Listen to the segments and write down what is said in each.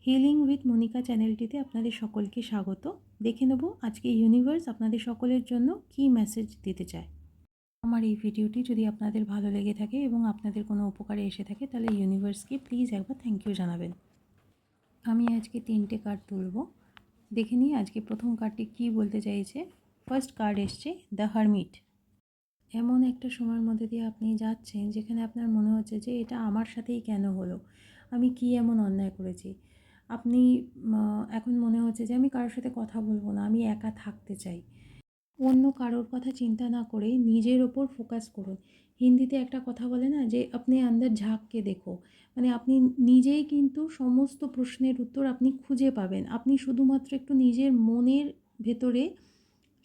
Healing with Monika চ্যানেলটিতে আপনাদের সকলকে স্বাগত। দেখে নেব আজকে ইউনিভার্স আপনাদের সকলের জন্য কী মেসেজ দিতে চায়। আমার এই ভিডিওটি যদি আপনাদের ভালো লেগে থাকে এবং আপনাদের কোনো উপকারে এসে থাকে তাহলে ইউনিভার্সকে প্লিজ একবার থ্যাংক ইউ জানাবেন। আমি আজকে 3টে কার্ড তুলব। দেখে নিই আজকে প্রথম কার্ডটি কী বলতে চাইছে। ফার্স্ট কার্ড এসছে দ্য হারমিট। এমন একটা সময়ের মধ্যে দিয়ে আপনি যাচ্ছেন যেখানে আপনার মনে হচ্ছে যে এটা আমার সাথেই কেন হলো, আমি কি এমন অন্যায় করেছি। আপনি এখন মনে হচ্ছে যে আমি কারোর সাথে কথা বলবো না, আমি একা থাকতে চাই। অন্য কারোর কথা চিন্তা না করে নিজের ওপর ফোকাস করুন। হিন্দিতে একটা কথা বলে না যে আপনি আন্দার ঝাঁককে দেখো, মানে আপনি নিজেই কিন্তু সমস্ত প্রশ্নের উত্তর আপনি খুঁজে পাবেন। আপনি শুধুমাত্র একটু নিজের মনের ভেতরে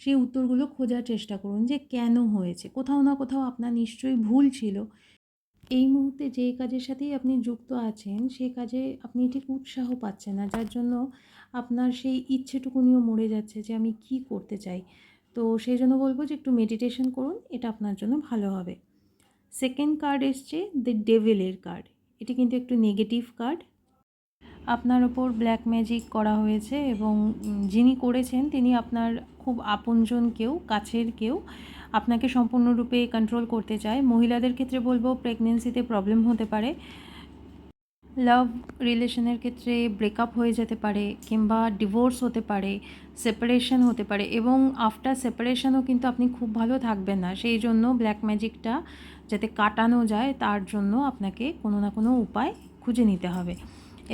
সেই উত্তরগুলো খোঁজার চেষ্টা করুন যে কেন হয়েছে। কোথাও না কোথাও আপনার নিশ্চয়ই ভুল ছিল। এই মুহূর্তে যে কাজের সাথেই আপনি যুক্ত আছেন সেই কাজে আপনি ঠিক উৎসাহ পাচ্ছেন না, যার জন্য আপনার সেই ইচ্ছেটুকুনিও মরে যাচ্ছে যে আমি কি করতে চাই। তো সেই জন্য বলবো যে একটু মেডিটেশন করুন, এটা আপনার জন্য ভালো হবে। সেকেন্ড কার্ড এসছে দ্য ডেভিলের কার্ড। এটি কিন্তু একটু নেগেটিভ কার্ড। আপনার ওপর ব্ল্যাক ম্যাজিক করা হয়েছে এবং যিনি করেছেন তিনি আপনার খুব আপনজন কেউ, কাছের কেউ, আপনাকে সম্পূর্ণরূপে কন্ট্রোল করতে চায়। মহিলাদের ক্ষেত্রে বলবো প্রেগনেন্সিতে প্রবলেম হতে পারে, লাভ রিলেশনের ক্ষেত্রে ব্রেকআপ হয়ে যেতে পারে, কিংবা ডিভোর্স হতে পারে, সেপারেশন হতে পারে, এবং আফটার সেপারেশনও কিন্তু আপনি খুব ভালো থাকবেন না। সেই জন্য ব্ল্যাক ম্যাজিকটা যাতে কাটানো যায় তার জন্য আপনাকে কোনো না কোনো উপায় খুঁজে নিতে হবে।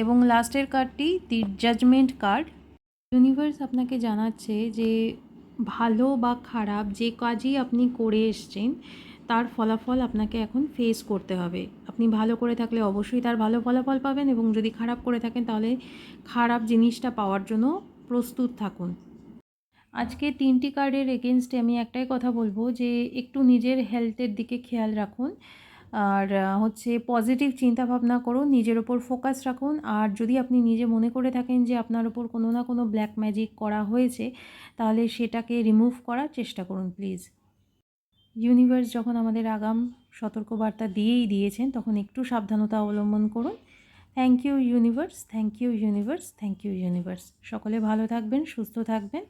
এবং লাস্টের কার্ডটি দি জাজমেন্ট কার্ড। ইউনিভার্স আপনাকে জানাচ্ছে যে ভালো বা খারাপ যে কাজই আপনি করে এসছেন তার ফলাফল আপনাকে এখন ফেস করতে হবে। আপনি ভালো করে থাকলে অবশ্যই তার ভালো ফলাফল পাবেন, এবং যদি খারাপ করে থাকেন তাহলে খারাপ জিনিসটা পাওয়ার জন্য প্রস্তুত থাকুন। আজকে 3টি কার্ডের এগেনস্টে আমি একটাই কথা বলবো যে একটু নিজের হেলথের দিকে খেয়াল রাখুন, আর হচ্ছে পজিটিভ চিন্তাভাবনা করুন, নিজের ওপর ফোকাস রাখুন। আর যদি আপনি নিজে মনে করে থাকেন যে আপনার ওপর কোনো না কোনো ব্ল্যাক ম্যাজিক করা হয়েছে তাহলে সেটাকে রিমুভ করার চেষ্টা করুন প্লিজ। ইউনিভার্স যখন আমাদের আগাম সতর্কবার্তা দিয়েই দিয়েছেন তখন একটু সাবধানতা অবলম্বন করুন। Thank you universe, thank you universe, thank you universe. সকলে ভালো থাকবেন, সুস্থ থাকবেন।